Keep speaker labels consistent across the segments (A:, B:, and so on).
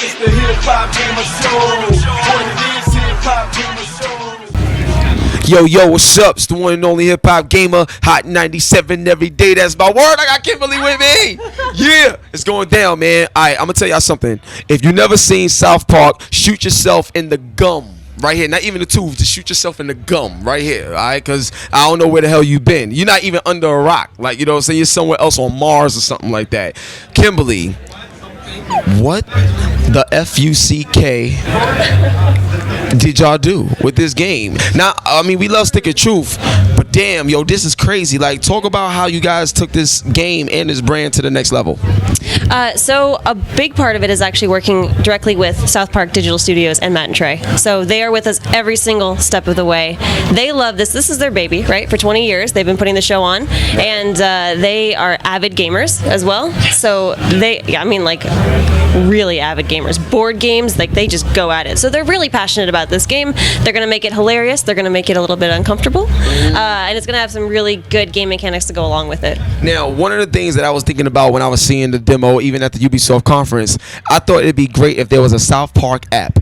A: It's the HipHopGamer Show. What it is, HipHopGamer Show.
B: Yo, what's up? It's the one and only HipHopGamer, Hot 97 every day. That's my word. I got Kimberly with me. Yeah, it's going down, man. All right, I'm going to tell y'all something. If you never seen South Park, shoot yourself in the gum. Right here, not even the tooth, just shoot yourself in the gum right here, all right? Because I don't know where the hell you been. You're not even under a rock. Like, you know what I'm saying? You're somewhere else on Mars or something like that. Kimberly, what the F-U-C-K did y'all do with this game? Now, I mean, we love Stick of Truth, but damn, yo, this is crazy. Like, talk about how you guys took this game and this brand to the next level.
C: So a big part of it is actually working directly with South Park Digital Studios and Matt and Trey. So they are with us every single step of the way. They love this. This is their baby, right? For 20 years, they've been putting the show on, and they are avid gamers as well. So they, I mean, like, really avid gamers. Board games, like, they just go at it. So they're really passionate about this game. They're going to make it hilarious. They're going to make it a little bit uncomfortable. And it's going to have some really good game mechanics to go along with it.
B: Now, one of the things that I was thinking about when I was seeing the demo, even at the Ubisoft conference, I thought it'd be great if there was a South Park app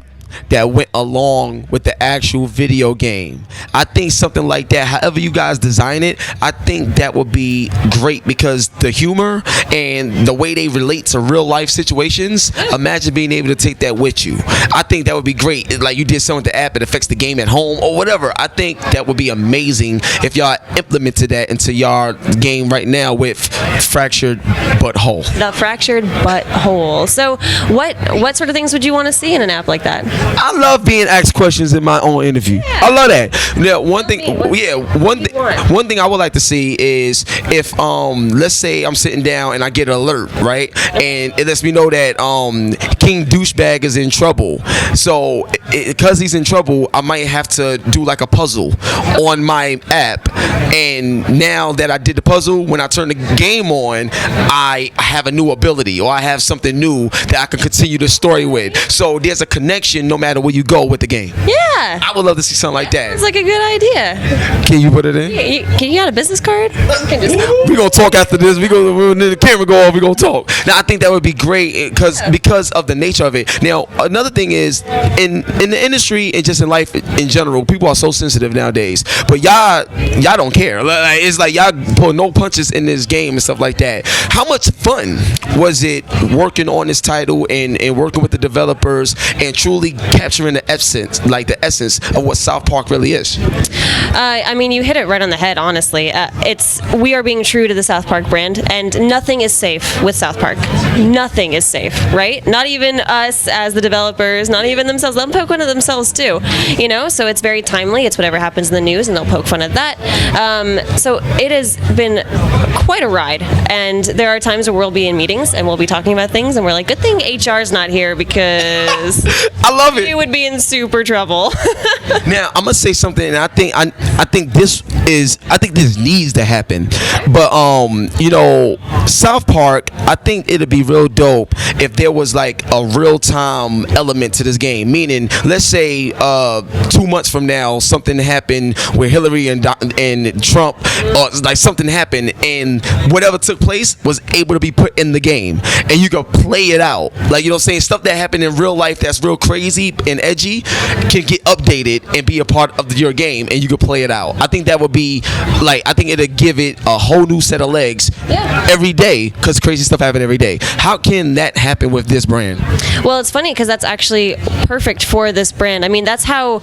B: that went along with the actual video game. I think something like that, however you guys design it, I think that would be great, because the humor and the way they relate to real life situations, imagine being able to take that with you. I think that would be great. Like you did something with the app, it affects the game at home or whatever. I think that would be amazing if y'all implemented that into y'all game right now with Fractured Butthole.
C: The Fractured Butthole. So what sort of things would you want to see in an app like that?
B: I love being asked questions in my own interview. Yeah. I love that. Now, one thing I would like to see is if let's say I'm sitting down and I get an alert, right? And it lets me know that King Douchebag is in trouble. So because he's in trouble, I might have to do like a puzzle on my app. And now that I did the puzzle, when I turn the game on, I have a new ability, or I have something new that I can continue the story with. So there's a connection no matter where you go with the game.
C: Yeah.
B: I would love to see something like that.
C: It's like a good idea.
B: Can you put it in?
C: Can you got a business card?
B: We're going to talk after this. When the camera go off, we're going to talk. Now, I think that would be great because of the nature of it. Now, another thing is, in the industry and just in life in general, people are so sensitive nowadays. But y'all don't care. It's like y'all pull no punches in this game and stuff like that. How much fun was it working on this title and working with the developers and truly capturing the essence of what South Park really is?
C: I mean, you hit it right on the head, honestly. We are being true to the South Park brand, and nothing is safe with South Park. Nothing is safe, right? Not even us as the developers, not even themselves. They'll poke fun at themselves too, you know? So it's very timely. It's whatever happens in the news, and they'll poke fun at that. So it has been quite a ride, and there are times where we'll be in meetings and we'll be talking about things, and we're like, good thing HR's not here, because
B: I love it.
C: We would be in super trouble.
B: Now, I'm gonna say something, and I think this needs to happen. But you know, South Park, I think it'd be real dope if there was like a real time element to this game. Meaning, let's say 2 months from now, something happened with Hillary and Trump, or like something happened, and whatever took place was able to be put in the game, and you can play it out. Like, you know what I'm saying? Stuff that happened in real life that's real crazy and edgy can get updated and be a part of your game, and you can play it out. I think that would be like, I think it'd give it a whole new set of legs every day, because crazy stuff happen every day. How can that happen with this brand?
C: Well, it's funny because that's actually perfect for this brand. I mean, that's how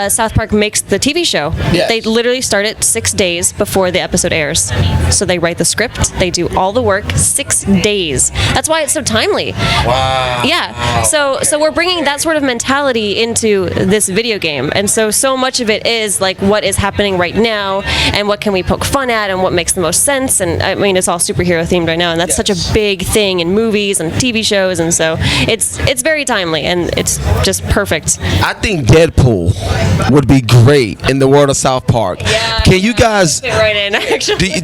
C: South Park makes the TV show. Yes. They literally start it 6 days before the episode airs. So they write the script, they do all the work, 6 days. That's why it's so timely.
B: Wow.
C: Yeah. So we're bringing that sort of mentality into this video game, and so much of it is like what is happening right now, and what can we poke fun at, and what makes the most sense. And I mean, it's all superhero themed right now, and that's such a big thing in movies and TV shows, and so it's very timely, and it's just perfect.
B: I think Deadpool would be great in the world of South Park.
C: Yeah,
B: can you guys
C: fit right in, actually.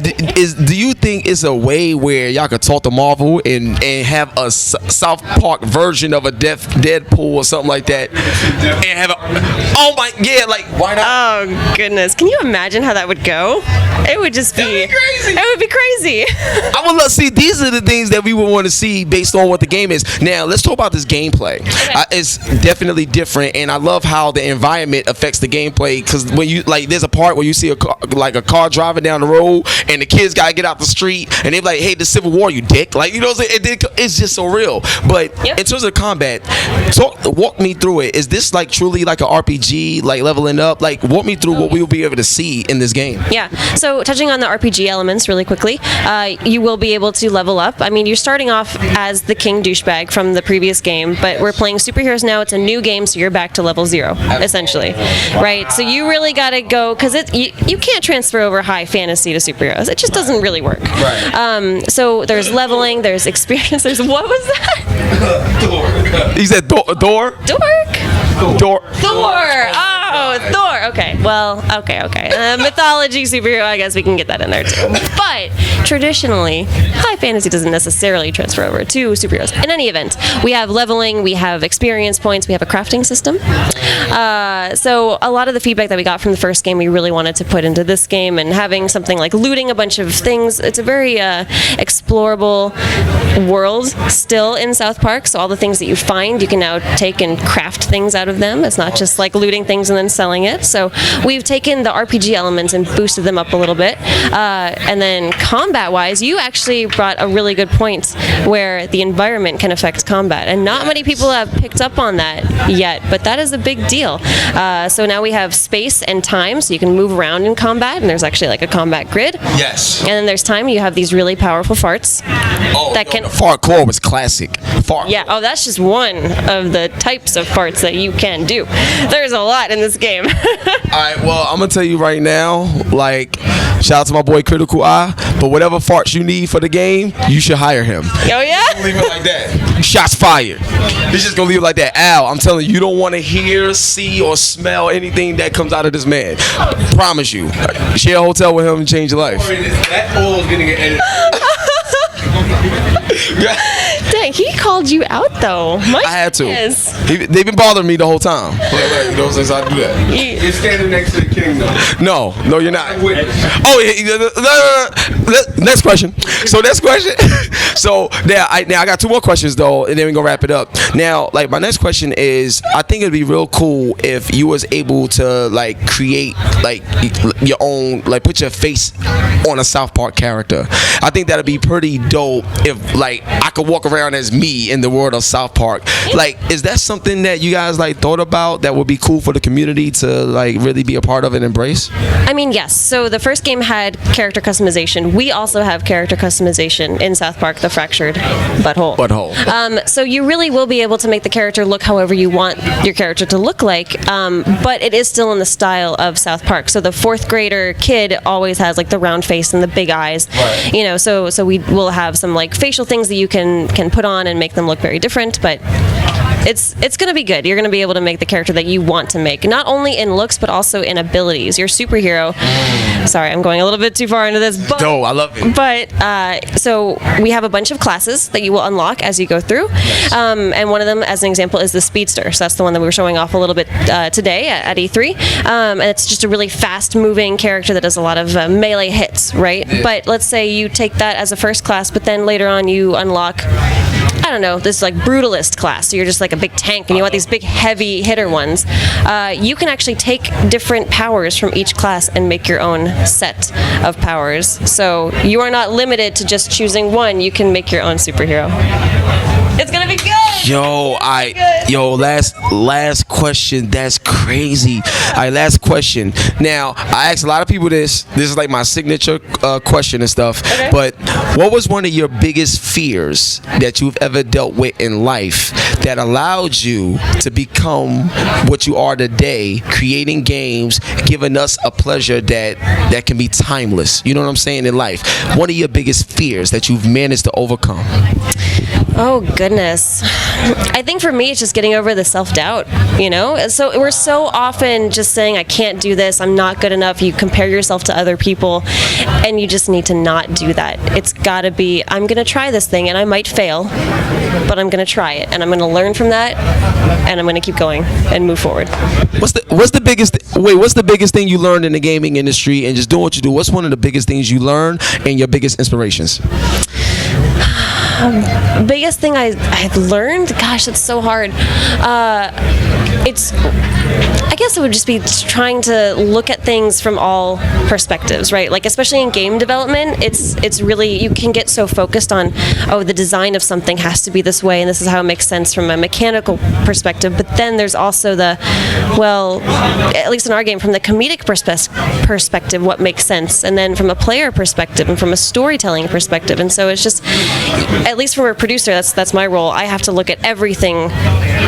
B: do you think it's a way where y'all could talk to Marvel and have a South Park version of a Deadpool or something like that, and have like, why not?
C: Oh goodness, can you imagine how that would go. It would just be
B: crazy.
C: It would be crazy.
B: I would love see. These are the things that we would want to see based on what the game is. Now let's talk about this gameplay.
C: Okay.
B: It's definitely different, and I love how the environment affects the gameplay. Because when you there's a part where you see a car driving down the road, and the kids gotta get out the street, and they're like, "Hey, the Civil War, you dick!" Like, you know what I'm saying? It's just so real. But in terms of combat, walk me through it. Is this like truly like an RPG, like leveling up? Like, walk me through what we will be able to see in this game.
C: Yeah. So touching on the RPG elements really quickly, you will be able to level up. I mean, you're starting off as the king douchebag from the previous game, but we're playing superheroes now. It's a new game, so you're back to level 0, essentially, right? So you really got to go, because you can't transfer over high fantasy to superheroes. It just doesn't really work.
B: Right.
C: So there's leveling, there's experience, there's what was that?
B: He said door?
C: Dork?
B: Door.
C: Thor! Oh, Thor! Okay, well, okay. Mythology, superhero, I guess we can get that in there too. But traditionally, high fantasy doesn't necessarily transfer over to superheroes. In any event, we have leveling, we have experience points, we have a crafting system. So a lot of the feedback that we got from the first game, we really wanted to put into this game, and having something like looting a bunch of things. It's a very explorable world still in South Park, so all the things that you find, you can now take and craft things out of them. It's not just like looting things and then selling it. So we've taken the RPG elements and boosted them up a little bit. And then combat-wise, you actually brought a really good point where the environment can affect combat, and not many people have picked up on that yet, but that is a big deal. So now we have space and time, so you can move around in combat, and there's actually like a combat grid.
B: Yes.
C: And then there's time. You have these really powerful farts
B: The fart core was classic. Fart.
C: Yeah. Oh, that's just one of the types of farts that you can do. There's a lot in this game.
B: All right, well, I'm gonna tell you right now, like, shout out to my boy Critical Eye, but whatever farts you need for the game, you should hire him.
C: Oh yeah?
B: Leave it like that. Shots fired. He's just gonna leave it like that. Al, I'm telling you, you don't want to hear, see, or smell anything that comes out of this man. Promise you. Share a hotel with him and change your life.
A: That oil is gonna get edited.
C: Dang, he called you out though.
B: I had to.
C: Yes.
B: They've been bothering me the whole time.
A: You know what I'm I do that. You're standing next to the king though.
B: No, you're not.
A: Oh,
B: No. Next question. So next question. So now I got 2 more questions though, and then we're gonna wrap it up. Now, like, my next question is, I think it'd be real cool if you was able to like create like your own, like put your face on a South Park character. I think that'd be pretty dope if like I could walk around as me in the world of South Park. Like, is that something that you guys like thought about that would be cool for the community to like really be a part of and embrace?
C: I mean, yes. So the first game had character customization. We also have character customization in South Park, the Fractured Butthole. So you really will be able to make the character look however you want your character to look like, but it is still in the style of South Park. So the 4th grader kid always has like the round face and the big eyes.
B: Right.
C: You know, so we will have some like facial things that you can put on and make them look very different, but it's going to be good. You're going to be able to make the character that you want to make, not only in looks but also in abilities. Your superhero. Sorry, I'm going a little bit too far into this. But,
B: No, I love it.
C: But so we have a bunch of classes that you will unlock as you go through, and one of them, as an example, is the Speedster. So that's the one that we were showing off a little bit today at E3, and it's just a really fast-moving character that does a lot of melee hits, right?
B: Yeah.
C: But let's say you take that as a first class, but then later on you unlock, I don't know, this like brutalist class. So you're just like a big tank and you want these big heavy hitter ones. You can actually take different powers from each class and make your own set of powers. So you are not limited to just choosing one. You can make your own superhero. It's gonna be good.
B: Last question. That's crazy. All right, last question. Now, I asked a lot of people this. This is like my signature question and stuff.
C: Okay.
B: But what was one of your biggest fears that you've ever dealt with in life that allowed you to become what you are today, creating games, giving us a pleasure that can be timeless? You know what I'm saying, in life? One of your biggest fears that you've managed to overcome?
C: Oh, goodness. goodness. I think for me, it's just getting over the self-doubt, you know? So we're so often just saying, I can't do this, I'm not good enough. You compare yourself to other people, and you just need to not do that. It's got to be, I'm going to try this thing, and I might fail, but I'm going to try it, and I'm going to learn from that, and I'm going to keep going and move forward.
B: What's the biggest thing you learned in the gaming industry and just doing what you do? What's one of the biggest things you learned and your biggest inspirations?
C: Biggest thing I've learned? Gosh, it's so hard. I guess it would just be trying to look at things from all perspectives, right? Like, especially in game development, it's really, you can get so focused on, oh, the design of something has to be this way, and this is how it makes sense from a mechanical perspective. But then there's also at least in our game, from the comedic perspective, what makes sense, and then from a player perspective, and from a storytelling perspective. And so it's just, at least from a producer, that's my role. I have to look at everything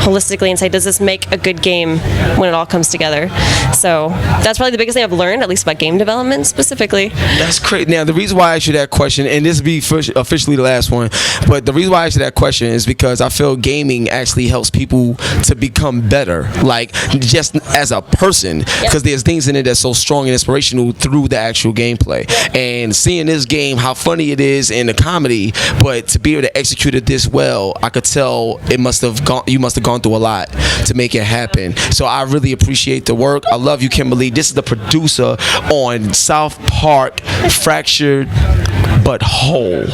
C: holistically and say, does this make a good game when it all comes together? So that's probably the biggest thing I've learned, at least about game development specifically. That's
B: great. Now, the reason why I asked you that question, and this will be officially the last one, but the reason why I asked you that question is because I feel gaming actually helps people to become better, like just as a person, because there's things in it that's so strong and inspirational through the actual gameplay. And seeing this game, how funny it is in the comedy, but to be able to execute it this well, I could tell you must have gone through a lot to make it happen. So I really appreciate the work. I love you, Kimberly. This is the producer on South Park, Fractured but Whole.